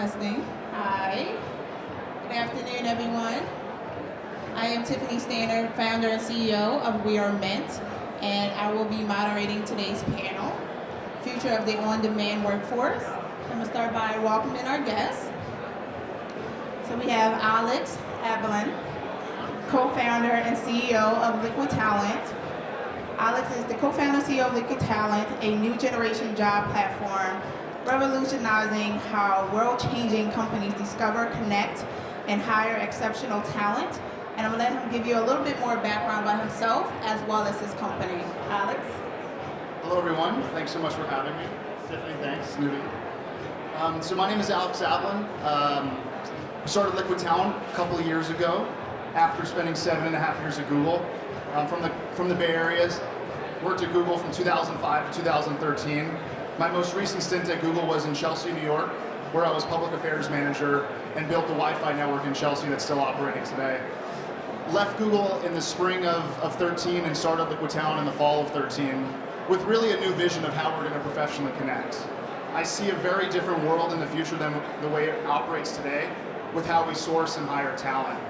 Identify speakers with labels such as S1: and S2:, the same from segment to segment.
S1: Testing. Hi. Good afternoon, everyone. I am Tiffanie Stanard, founder and CEO of We Are MENT, and I will be moderating today's panel, Future of the On-Demand Workforce. I'm going to start by welcoming our guests. So we have Alex Abelin, co-founder and CEO of Liquid Talent. Alex is the co-founder and CEO of Liquid Talent, a new generation job platform revolutionizing how world-changing companies discover, connect, and hire exceptional talent. And I'm going to let him give you a little bit more background about himself as well as his company. Alex?
S2: Hello, everyone. Thanks so much for having me. Tiffany, thanks. Navid. So my name is Alex Abelin. I started Liquid Talent a couple of years ago after spending 7.5 years at Google. From the Bay Area. Worked at Google from 2005 to 2013. My most recent stint at Google was in Chelsea, New York, where I was public affairs manager and built the Wi-Fi network in Chelsea that's still operating today. Left Google in the spring of 13 and started Liquid Talent in the fall of 13 with really a new vision of how we're going to professionally connect. I see a very different world in the future than the way it operates today with how we source and hire talent.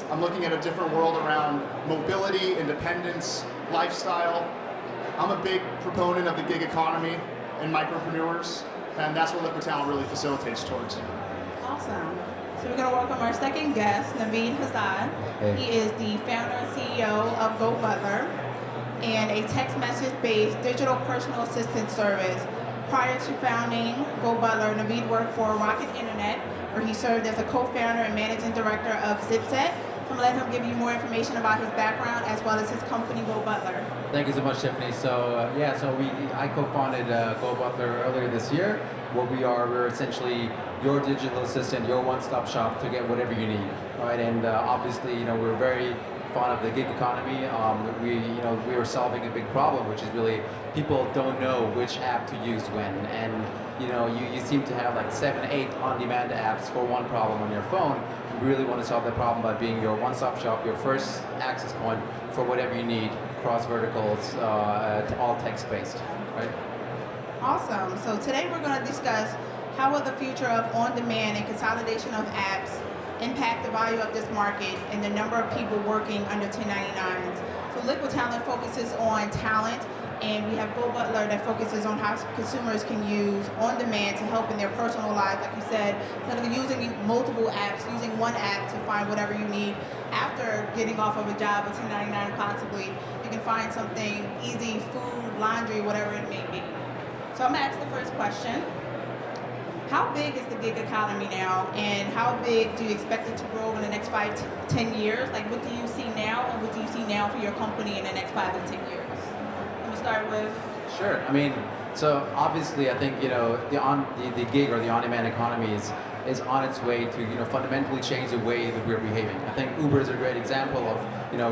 S2: I'm looking at a different world around mobility, independence, lifestyle. I'm a big proponent of the gig economy and micropreneurs, and that's what Liquid Talent really facilitates towards.
S1: Awesome. So we're going to welcome our second guest, Navid Hadzaad.
S3: Hey.
S1: He is the founder and CEO of GoButler and a text message-based digital personal assistant service. Prior to founding GoButler, Navid worked for Rocket Internet, where he served as a co-founder and managing director of Zipset. So I'm going to let him give you more information about his background as well as his company, GoButler.
S3: Thank you so much, Tiffany. I co-founded GoButler earlier this year. What we're essentially your digital assistant, your one-stop shop to get whatever you need, right? And obviously, we're very fond of the gig economy. We were solving a big problem, which is really people don't know which app to use when. And you seem to have like 7, 8 on-demand apps for one problem on your phone. We really want to solve that problem by being your one-stop shop, your first access point for whatever you need, cross verticals, all text-based, right?
S1: Awesome. So today we're going to discuss how will the future of on-demand and consolidation of apps impact the value of this market and the number of people working under 1099s. So Liquid Talent focuses on talent, and we have GoButler that focuses on how consumers can use on-demand to help in their personal lives. Like you said, instead of using multiple apps, using one app to find whatever you need after getting off of a job, a 1099 possibly, you can find something easy, food, laundry, whatever it may be. So I'm going to ask the first question. How big is the gig economy now, and how big do you expect it to grow in the next 5 to 10 years? Like, what do you see now, and what do you see now for your company in the next 5 to 10 years? Let me start with...
S3: Sure. So obviously, I think the gig or the on-demand economy is on its way to fundamentally change the way that we're behaving. I think Uber is a great example of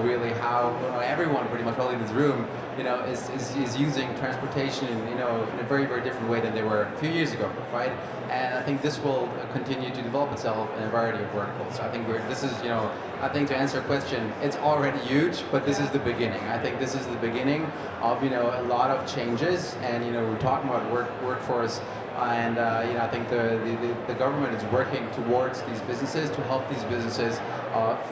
S3: really how everyone pretty much probably in this room is using transportation in a very, very different way than they were a few years ago, right? And I think this will continue to develop itself in a variety of verticals. So I think I think to answer your question, it's already huge, but this is the beginning. I think this is the beginning of a lot of changes, and we're talking about workforce. And I think the government is working towards these businesses to help these businesses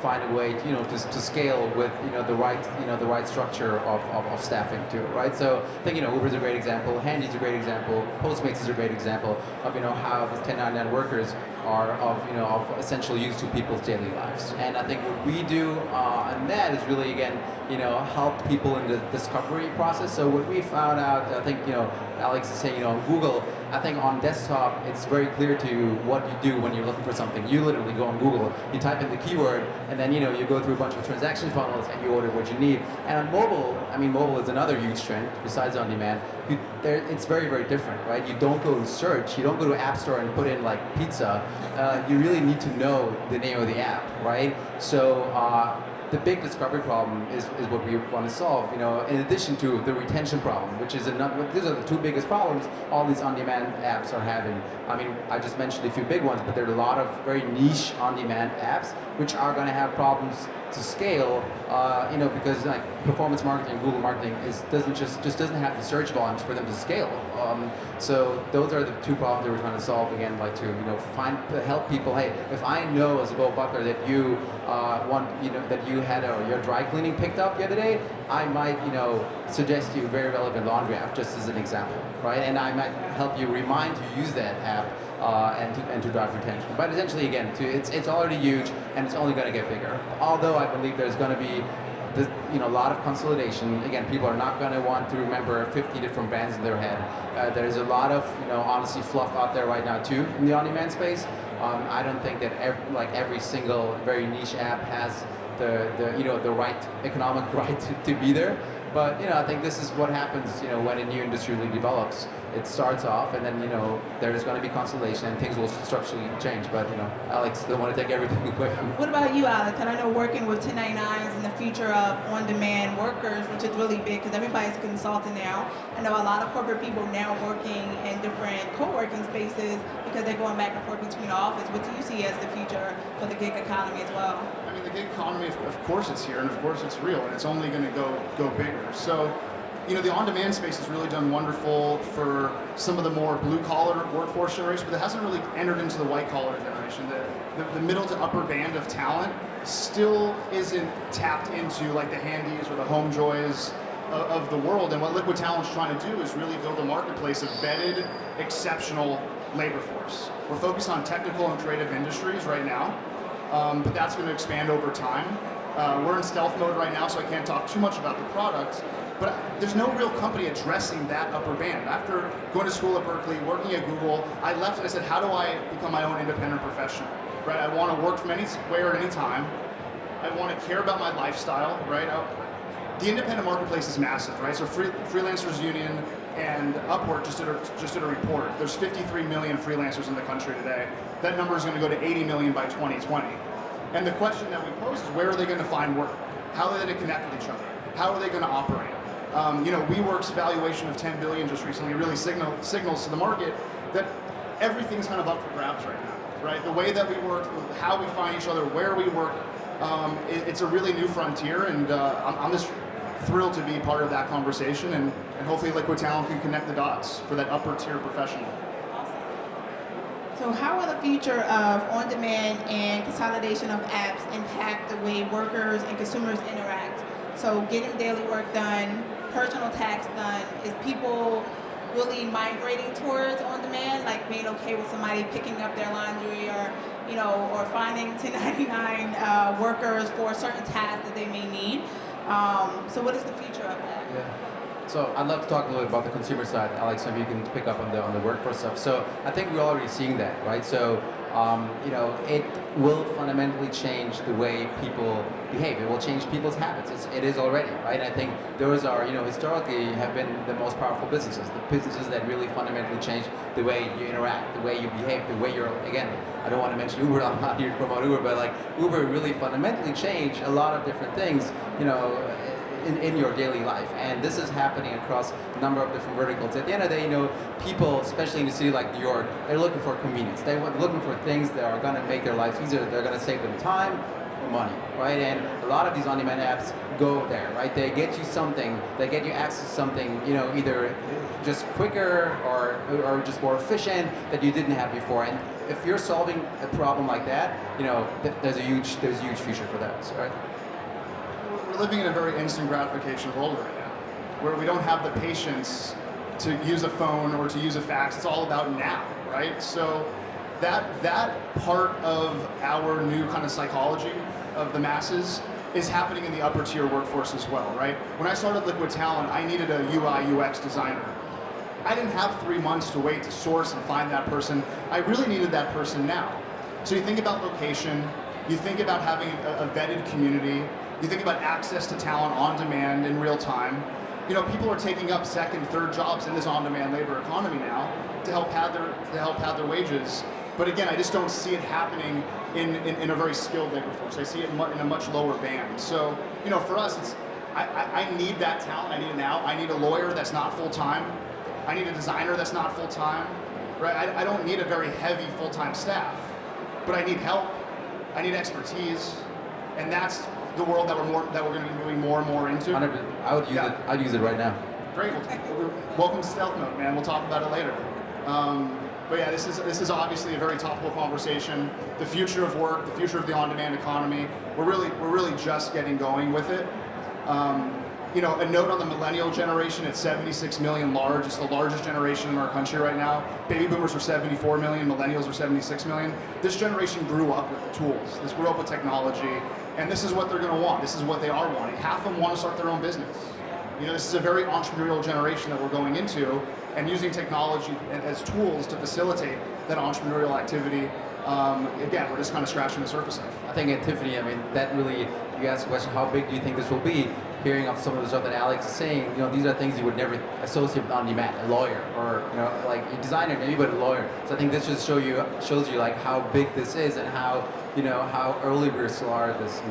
S3: find a way to scale with the right structure of staffing too, right? So I think Uber is a great example, Handy's a great example, Postmates is a great example of how the 1099 workers are of essential use to people's daily lives. And I think what we do on that is really again help people in the discovery process. So what we found out, I think Alex is saying on Google, I think on desktop it's very clear to you what you do when you're looking for something. You literally go on Google, you type in the keyword, and then you go through a bunch of transaction funnels and you order what you need. And on mobile, mobile is another huge trend besides on demand. It's very, very different, right? You don't go to search, you don't go to App Store and put in like pizza. You really need to know the name of the app, right? So the big discovery problem is what we want to solve, in addition to the retention problem, which is these are the two biggest problems all these on-demand apps are having. I just mentioned a few big ones, but there are a lot of very niche on-demand apps which are going to have problems to scale, because like performance marketing, Google marketing just doesn't have the search volumes for them to scale. So those are the two problems that we're trying to solve. Again, like to help people. Hey, if I know as a GoButler that you that you had your dry cleaning picked up the other day, I might suggest you a very relevant laundry app, just as an example, right? And I might help you remind to use that app. And to drive retention. But essentially, again, it's already huge, and it's only going to get bigger. Although I believe there's going to be a lot of consolidation. Again, people are not going to want to remember 50 different brands in their head. There's a lot of honestly fluff out there right now too in the on-demand space. I don't think that every single very niche app has the right economic right to be there. But I think this is what happens when a new industry really develops. It starts off, and then there's going to be consolidation, and things will structurally change. But Alex doesn't want to take everything away from me.
S1: What about you, Alex? And I know working with 1099s and the future of on-demand workers, which is really big because everybody's consulting now. I know a lot of corporate people now working in different co-working spaces because they're going back and forth between the office. What do you see as the future for the gig economy as well?
S2: I mean, the gig economy, of course it's here, and of course it's real, and it's only going to go bigger. So, the on-demand space has really done wonderful for some of the more blue-collar workforce generation, but it hasn't really entered into the white-collar generation. The middle to upper band of talent still isn't tapped into like the Handies or the Homejoys of the world. And what Liquid Talent's trying to do is really build a marketplace of vetted, exceptional labor force. We're focused on technical and creative industries right now, but that's going to expand over time. We're in stealth mode right now, so I can't talk too much about the product. But there's no real company addressing that upper band. After going to school at Berkeley, working at Google, I left and I said, how do I become my own independent professional? Right? I want to work from anywhere at any time. I want to care about my lifestyle, right? The independent marketplace is massive, right? So Freelancers Union and Upwork just did a report. There's 53 million freelancers in the country today. That number is going to go to 80 million by 2020. And the question that we pose is, where are they going to find work? How are they going to connect with each other? How are they going to operate? WeWork's valuation of 10 billion just recently really signals to the market that everything's kind of up for grabs right now, right? The way that we work, how we find each other, where we work, it's a really new frontier, and I'm just thrilled to be part of that conversation, and hopefully Liquid Talent can connect the dots for that upper tier professional.
S1: So how will the future of on-demand and consolidation of apps impact the way workers and consumers interact? So getting daily work done, personal tax done, is people really migrating towards on-demand, like being okay with somebody picking up their laundry or finding 1099 workers for certain tasks that they may need? So what is the future of that?
S3: Yeah. So I'd love to talk a little bit about the consumer side, Alex. Maybe you can pick up on the workforce stuff. So I think we're already seeing that, right? So it will fundamentally change the way people behave. It will change people's habits. It is already, right? I think those are, historically have been the most powerful businesses. The businesses that really fundamentally change the way you interact, the way you behave, the way you're, again, I don't want to mention Uber, I'm not here to promote Uber, but like Uber really fundamentally changed a lot of different things, in your daily life. And this is happening across a number of different verticals. At the end of the day, people, especially in a city like New York, they're looking for convenience. They're looking for things that are going to make their lives easier. They're going to save them time or money, right? And a lot of these on-demand apps go there, right? They get you something, they get you access to something, either just quicker or just more efficient that you didn't have before. And if you're solving a problem like that, there's a huge future for that, right?
S2: We're living in a very instant gratification world right now, where we don't have the patience to use a phone or to use a fax. It's all about now, right? So that part of our new kind of psychology of the masses is happening in the upper tier workforce as well, right? When I started Liquid Talent, I needed a UI UX designer. I didn't have 3 months to wait to source and find that person. I really needed that person now. So you think about location, you think about having a vetted community, you think about access to talent on demand in real time. People are taking up second, third jobs in this on-demand labor economy now to help pad their wages. But again, I just don't see it happening in a very skilled labor force. I see it in a much lower band. So, for us, I need that talent. I need it now. I need a lawyer that's not full-time. I need a designer that's not full-time. Right? I don't need a very heavy full-time staff, but I need help. I need expertise, and that's the world that we're going to be moving more and more into?
S3: 100%. I would use it. I'd use it right now.
S2: Great. Welcome to stealth mode, man. We'll talk about it later. But yeah, this is obviously a very topical conversation. The future of work, the future of the on-demand economy. We're really just getting going with it. You know, a note on the millennial generation, it's 76 million large. It's the largest generation in our country right now. Baby boomers are 74 million, millennials are 76 million. This generation grew up with the tools. This grew up with technology, and this is what they're gonna want. This is what they are wanting. Half of them want to start their own business. You know, this is a very entrepreneurial generation that we're going into, and using technology as tools to facilitate that entrepreneurial activity. Again, we're just kind of scratching the surface of.
S3: I think at Tiffanie, I mean, that really, you asked the question, how big do you think this will be? Hearing of some of the stuff that Alex is saying, you know, these are things you would never associate with on-demand, a lawyer, or, you know, like a designer maybe, but a lawyer. So I think this just shows you like how big this is and how, you know, how early we still are in this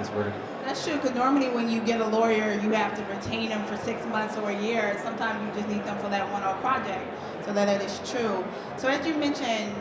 S3: vertical.
S1: That's true, because normally when you get a lawyer, you have to retain them for 6 months or a year. Sometimes you just need them for that one-off project. So that is true. So as you mentioned,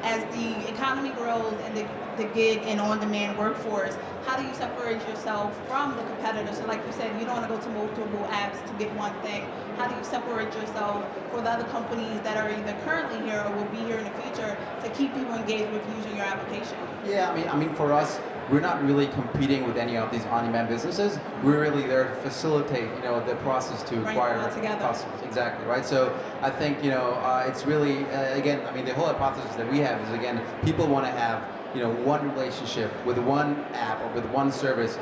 S1: as the economy grows and the gig and on-demand workforce, how do you separate yourself from the competitors? So like you said, you don't want to go to multiple apps to get one thing. How do you separate yourself for the other companies that are either currently here or will be here in the future to keep people engaged with using your application?
S3: Yeah, I mean, for us, we're not really competing with any of these on-demand businesses. We're really there to facilitate, you know, the process to acquire customers. Exactly, right? So I think, you know, it's really, again, I mean, the whole hypothesis that we have is, again, people want to have, you know, one relationship with one app or with one service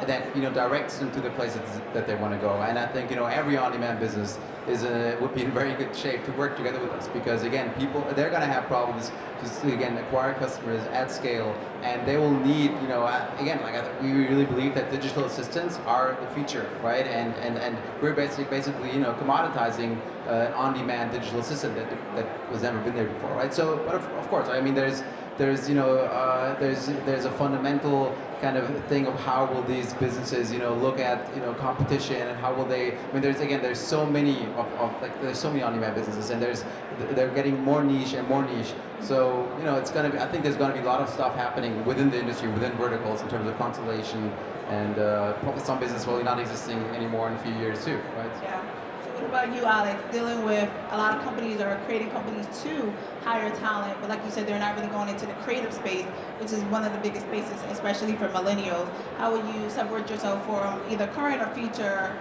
S3: that, you know, directs them to the places that they want to go. And I think, you know, every on-demand business would be in very good shape to work together with us, because again, they're going to have problems to again acquire customers at scale, and they will need, you know, again, like we really believe that digital assistants are the future, right? And we're basically, you know, commoditizing an on-demand digital assistant that was never been there before, right? So, but of course, I mean, there's you know, there's a fundamental kind of thing of how will these businesses, you know, look at, you know, competition, and how will they, I mean, there's so many there's so many on-demand businesses, and they're getting more niche and more niche. So, you know, I think there's gonna be a lot of stuff happening within the industry, within verticals, in terms of consolidation, and probably some business will not existing anymore in a few years too, right?
S1: Yeah. What about you, Alex? Dealing with a lot of companies are creating companies to hire talent, but like you said, they're not really going into the creative space, which is one of the biggest spaces, especially for millennials. How will you separate yourself from either current or future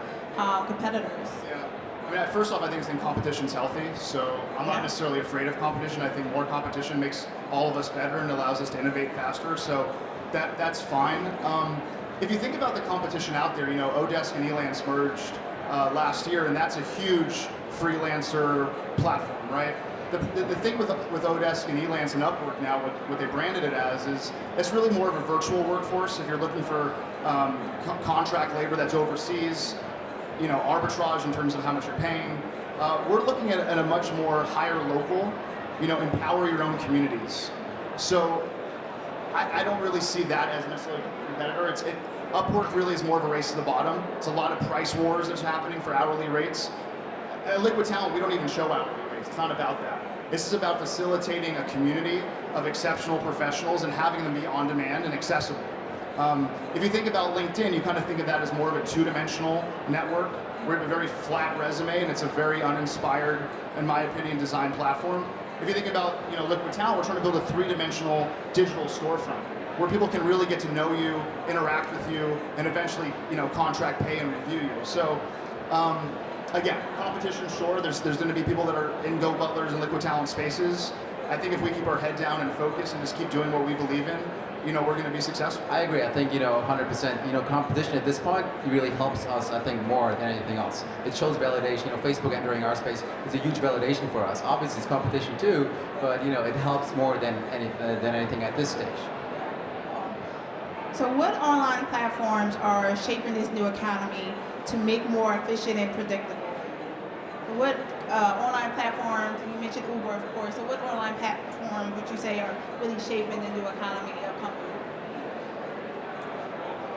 S1: competitors?
S2: Yeah. I mean, first off, I think competition's healthy, so I'm not necessarily afraid of competition. I think more competition makes all of us better and allows us to innovate faster, so that's fine. If you think about the competition out there, you know, Odesk and Elance merged last year, and that's a huge freelancer platform, right? The thing with Odesk and Elance and Upwork now, what they branded it as, is it's really more of a virtual workforce. If you're looking for contract labor that's overseas, you know, arbitrage in terms of how much you're paying, we're looking at a much more higher local, you know, empower your own communities. So I don't really see that as necessarily a competitor. Upwork really is more of a race to the bottom. It's a lot of price wars that's happening for hourly rates. At Liquid Talent, we don't even show hourly rates. It's not about that. This is about facilitating a community of exceptional professionals and having them be on demand and accessible. If you think about LinkedIn, you kind of think of that as more of a two-dimensional network. We have a very flat resume, and it's a very uninspired, in my opinion, design platform. If you think about, you know, Liquid Talent, we're trying to build a three-dimensional digital storefront where people can really get to know you, interact with you, and eventually, you know, contract, pay, and review you. So, again, competition, sure. There's going to be people that are in GoButlers and Liquid Talent spaces. I think if we keep our head down and focus and just keep doing what we believe in, you know, we're going to be successful.
S3: I agree. I think, you know, 100%. You know, competition at this point really helps us, I think, more than anything else. It shows validation. You know, Facebook entering our space is a huge validation for us. Obviously, it's competition too, but you know, it helps more than anything at this stage.
S1: So what online platforms are shaping this new economy to make more efficient and predictable? What online platforms, you mentioned Uber, of course, so what online platforms would you say are really shaping the new economy of companies?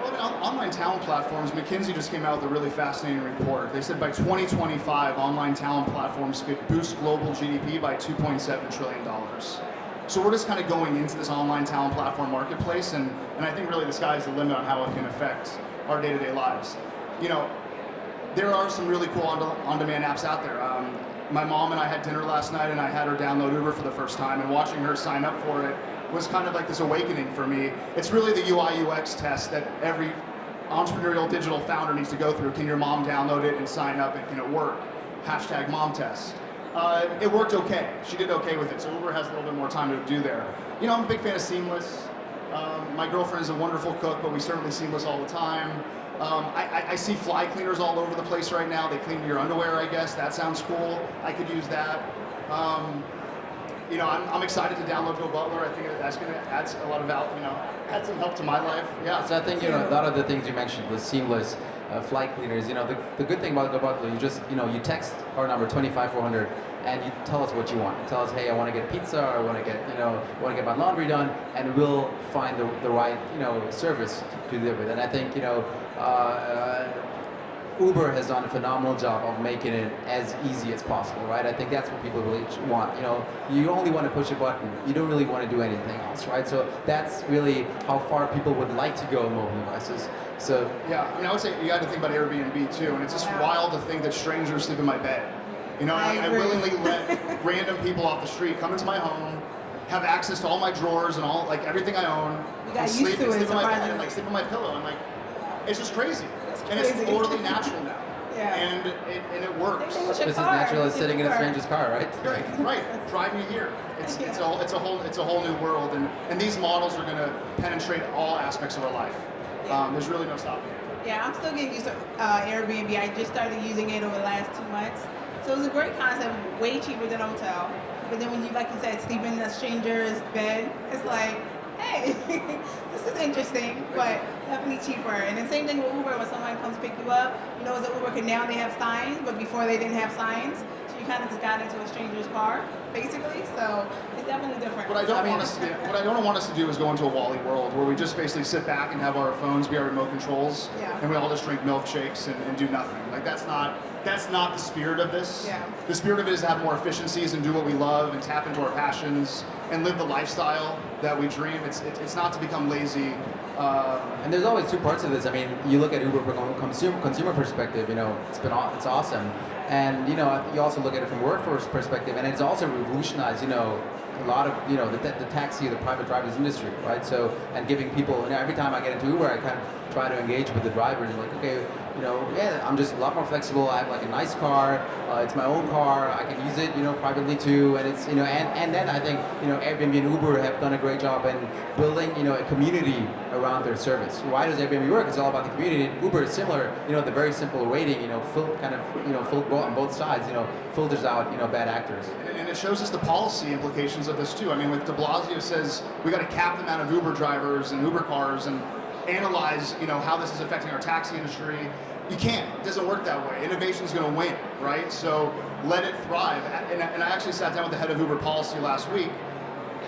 S2: Well, I mean, online talent platforms, McKinsey just came out with a really fascinating report. They said by 2025, online talent platforms could boost global GDP by $2.7 trillion. So we're just kind of going into this online talent platform marketplace, and I think really the sky's the limit on how it can affect our day-to-day lives. You know, there are some really cool on-demand apps out there. My mom and I had dinner last night, and I had her download Uber for the first time, and watching her sign up for it was kind of like this awakening for me. It's really the UI UX test that every entrepreneurial digital founder needs to go through. Can your mom download it and sign up, and can it work? Hashtag mom test. It worked okay. She did okay with it, so Uber has a little bit more time to do there. You know, I'm a big fan of Seamless. My girlfriend is a wonderful cook, but we certainly Seamless all the time. I see fly cleaners all over the place right now. They clean your underwear, I guess. That sounds cool. I could use that. You know, I'm excited to download GoButler. I think that's going to add a lot of value, you know, add some help to my life. Yeah.
S3: So I think, you know, a lot of the things you mentioned, the Seamless, flight cleaners, you know, the good thing about GoButler, you just, you know, you text our number 25400 and you tell us what you want. You tell us, hey, I want to get pizza, or I want to get, you know, want to get my laundry done, and we'll find the right, you know, service to live with. And I think, you know, Uber has done a phenomenal job of making it as easy as possible, right? I think that's what people really want. You know, you only want to push a button. You don't really want to do anything else, right? So that's really how far people would like to go on mobile devices. So
S2: yeah, I mean, I would say you got to think about Airbnb too, and it's just wild to think that strangers sleep in my bed. You know, I willingly let random people off the street come into my home, have access to all my drawers and all, like everything I own, and sleep in my bed and like sleep on my pillow. And like, it's just crazy. And it's totally natural now.
S1: Yeah.
S2: And it works.
S3: just as natural as sitting in a stranger's car, right?
S2: Right. Drive me here. It's a whole new world, and these models are going to penetrate all aspects of our life.
S1: Yeah.
S2: There's really no stopping.
S1: Yeah, I'm still getting used to Airbnb. I just started using it over the last 2 months. So it was a great concept, way cheaper than a hotel. But then when you, like you said, sleep in a stranger's bed, it's like, hey, this is interesting, but definitely cheaper. And the same thing with Uber, when someone comes pick you up, you know, as an Uber, now they have signs, but before they didn't have signs. So you kind of just got into a stranger's car, basically. So it's definitely different.
S2: What I don't want us to do is go into a Wall-E world where we just basically sit back and have our phones be our remote controls, and we all just drink milkshakes and do nothing. Like that's not the spirit of this.
S1: Yeah.
S2: The spirit of it is to have more efficiencies and do what we love and tap into our passions and live the lifestyle that we dream. It's not to become lazy.
S3: And there's always two parts of this. I mean, you look at Uber from a consumer perspective. You know, it's awesome, and you know, you also look at it from a workforce perspective, and it's also revolutionized. You know, a lot of the taxi, the private drivers industry, right? So, and giving people, you know, every time I get into Uber, I kind of try to engage with the drivers and like, okay, you know, yeah, I'm just a lot more flexible. I have like a nice car. It's my own car. I can use it, you know, privately too. And it's, you know, and then I think, you know, Airbnb and Uber have done a great job in building, you know, a community around their service. Why does Airbnb work? It's all about the community. Uber is similar, you know, the very simple rating, you know, on both sides, you know, filters out, you know, bad actors.
S2: And it shows us the policy implications of this too. I mean, with de Blasio says we got to cap the amount of Uber drivers and Uber cars and analyze, you know, how this is affecting our taxi industry. You can't. It doesn't work that way. Innovation is going to win, right? So let it thrive. And I actually sat down with the head of Uber policy last week.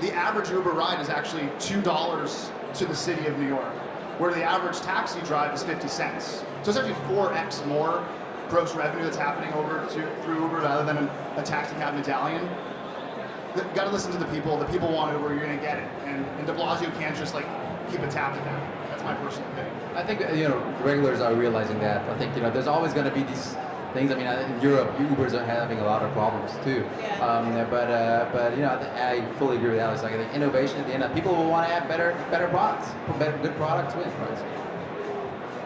S2: The average Uber ride is actually $2 to the city of New York, where the average taxi drive is 50 cents. So it's actually 4x more gross revenue that's happening through Uber rather than a taxi cab medallion. You got to listen to the people. The people want Uber. You're going to get it. And de Blasio can't just like keep it tapped down. That's my personal opinion.
S3: I think, you know, regulars are realizing that. I think, you know, there's always going to be these things. I mean, in Europe, Ubers are having a lot of problems too.
S1: Yeah.
S3: But you know, I fully agree with Alex. Like, I think innovation at the end, people will want to have better products. Good products win, right?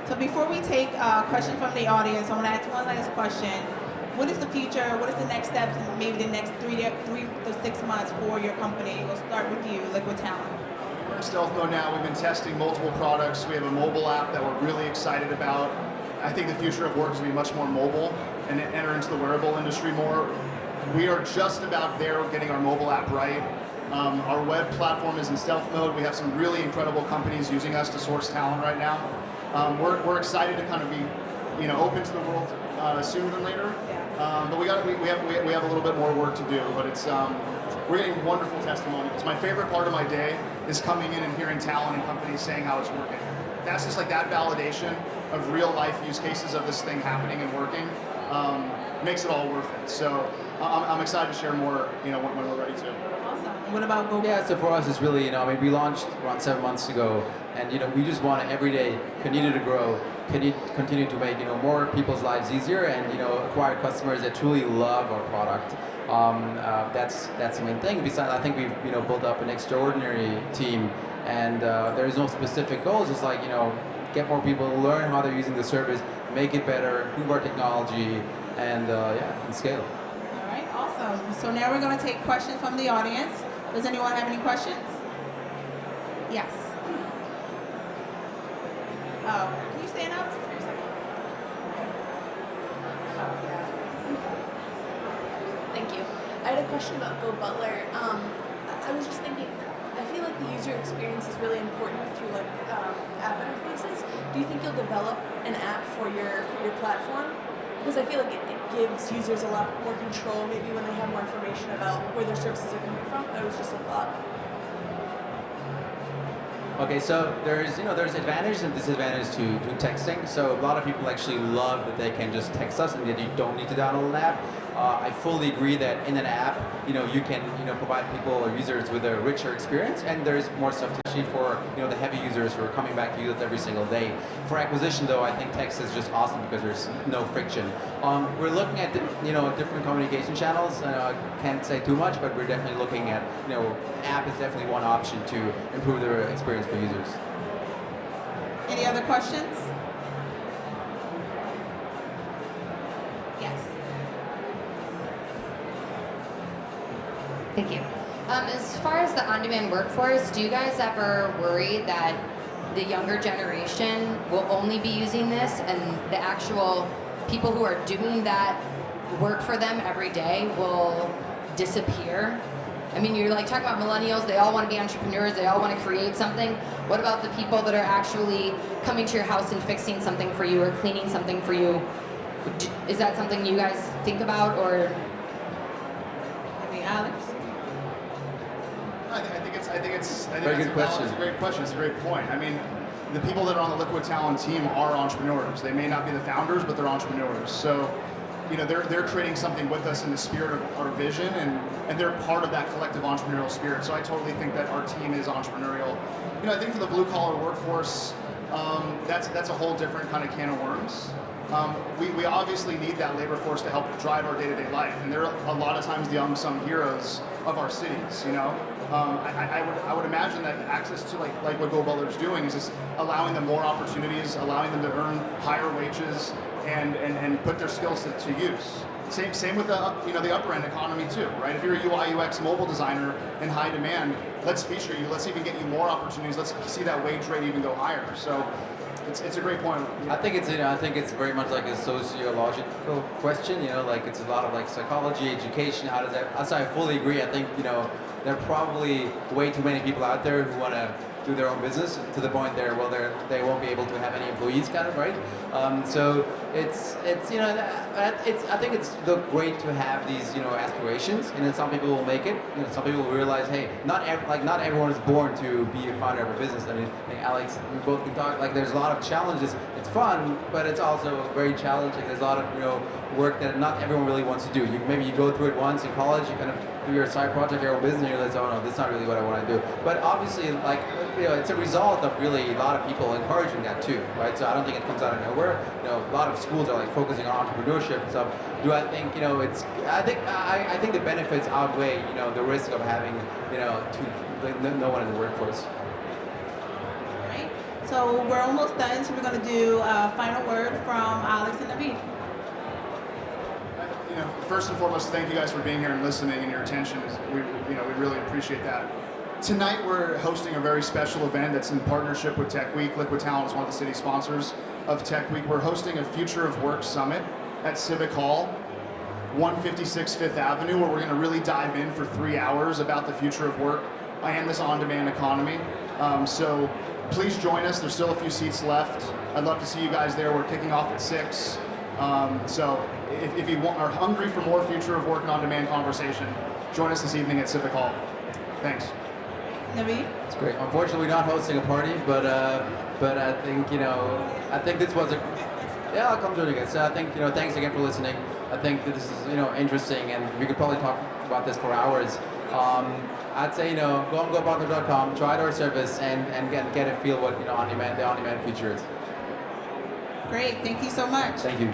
S1: So before we take a question from the audience, I want to ask one last question. What is the future? What is the next steps in maybe the next 3 to 6 months for your company? We'll start with you, Liquid Talent.
S2: We're in stealth mode now. We've been testing multiple products. We have a mobile app that we're really excited about. I think the future of work is going to be much more mobile and enter into the wearable industry more. We are just about there getting our mobile app right. Our web platform is in stealth mode. We have some really incredible companies using us to source talent right now. We're excited to kind of be, you know, open to the world sooner than later. But we have a little bit more work to do. But it's we're getting wonderful testimonials. My favorite part of my day is coming in and hearing talent and companies saying how it's working. That's just like that validation of real life use cases of this thing happening and working. Makes it all worth it. So I'm excited to share more, you know, when we're ready to.
S1: Awesome. What about GoButler?
S3: Yeah, so for us, it's really, I mean, we launched around 7 months ago, and, we just want to every day continue to grow, continue to make, more people's lives easier, and, acquire customers that truly love our product. That's the main thing. Besides, I think we've, built up an extraordinary team, and there's no specific goals, just like, get more people to learn how they're using the service, make it better, improve our technology, and and scale.
S1: All right, awesome. So now we're going to take questions from the audience. Does anyone have any questions? Yes. Can you stand up for a second?
S4: Thank you. I had a question about GoButler. I was just thinking, I feel like the user experience is really important through app interfaces. Do you think you'll develop an app for your platform? Because I feel like it gives users a lot more control, maybe when they have more information about where their services are coming from. That was just a thought.
S3: Okay, so there's advantages and disadvantages to texting. So a lot of people actually love that they can just text us and that you don't need to download an app. I fully agree that in an app, you can provide people or users with a richer experience, and there's more stuff to achieve for the heavy users who are coming back to use it every single day. For acquisition, though, I think text is just awesome because there's no friction. We're looking at different communication channels. I can't say too much, but we're definitely looking at app is definitely one option to improve their experience for users.
S1: Any other questions? Yes.
S5: Thank you. As far as the on-demand workforce, do you guys ever worry that the younger generation will only be using this and the actual people who are doing that work for them every day will disappear? I mean, you're talking about millennials, they all want to be entrepreneurs, they all want to create something. What about the people that are actually coming to your house and fixing something for you or cleaning something for you? Is that something you guys think about, or?
S1: Alex?
S2: I think it's
S3: Very good question.
S2: It's a great question. It's a great point. I mean, the people that are on the Liquid Talent team are entrepreneurs. They may not be the founders, but they're entrepreneurs. So, they're creating something with us in the spirit of our vision, and they're part of that collective entrepreneurial spirit. So I totally think that our team is entrepreneurial. I think for the blue collar workforce, that's a whole different kind of can of worms. We obviously need that labor force to help drive our day-to-day life, and they're a lot of times the unsung heroes of our cities. I would imagine that access to like what GoButler is doing is just allowing them more opportunities, allowing them to earn higher wages, and put their skills to use. Same with the upper end economy too, right? If you're a UI UX mobile designer in high demand, let's feature you. Let's even get you more opportunities. Let's see that wage rate even go higher. So. It's a great point.
S3: I think it's very much like a sociological question. It's a lot of psychology, education. How does that? So I fully agree. I think there are probably way too many people out there who want to do their own business to the point they won't be able to have any employees, kind of, right? So I think it's great to have these aspirations, and then some people will make it. Some people will realize, hey, not everyone is born to be a founder of a business. I mean, Alex, we both can talk. There's a lot of challenges. It's fun, but it's also very challenging. There's a lot of work that not everyone really wants to do. Maybe you go through it once in college, you kind of do your side project, your own business, and you realize, oh no, that's not really what I want to do. But obviously, it's a result of really a lot of people encouraging that too, right? So I don't think it comes out of nowhere. A lot of schools are focusing on entrepreneurship and stuff. Do I think I think the benefits outweigh the risk of having no one in the workforce.
S1: All right. So we're almost done. So we're going to do a final word from Alex and Navid.
S2: First and foremost, thank you guys for being here and listening, and your attention. We really appreciate that. Tonight we're hosting a very special event that's in partnership with Techweek. Liquid Talent is one of the city sponsors of Techweek. We're hosting a Future of Work Summit at Civic Hall, 156 Fifth Avenue, where we're going to really dive in for 3 hours about the future of work and this on-demand economy. So please join us. There's still a few seats left. I'd love to see you guys there. We're kicking off at 6. So if you are hungry for more future of work and on-demand conversation, join us this evening at Civic Hall. Thanks.
S1: Navid?
S3: It's great. Unfortunately, we're not hosting a party, but I think I think this was I'll come join you guys. So I think thanks again for listening. I think that this is interesting, and we could probably talk about this for hours. I'd say, go on GoButler.com, try out our service, and get a feel what, the on-demand feature is.
S1: Great, thank you so much.
S3: Thank you.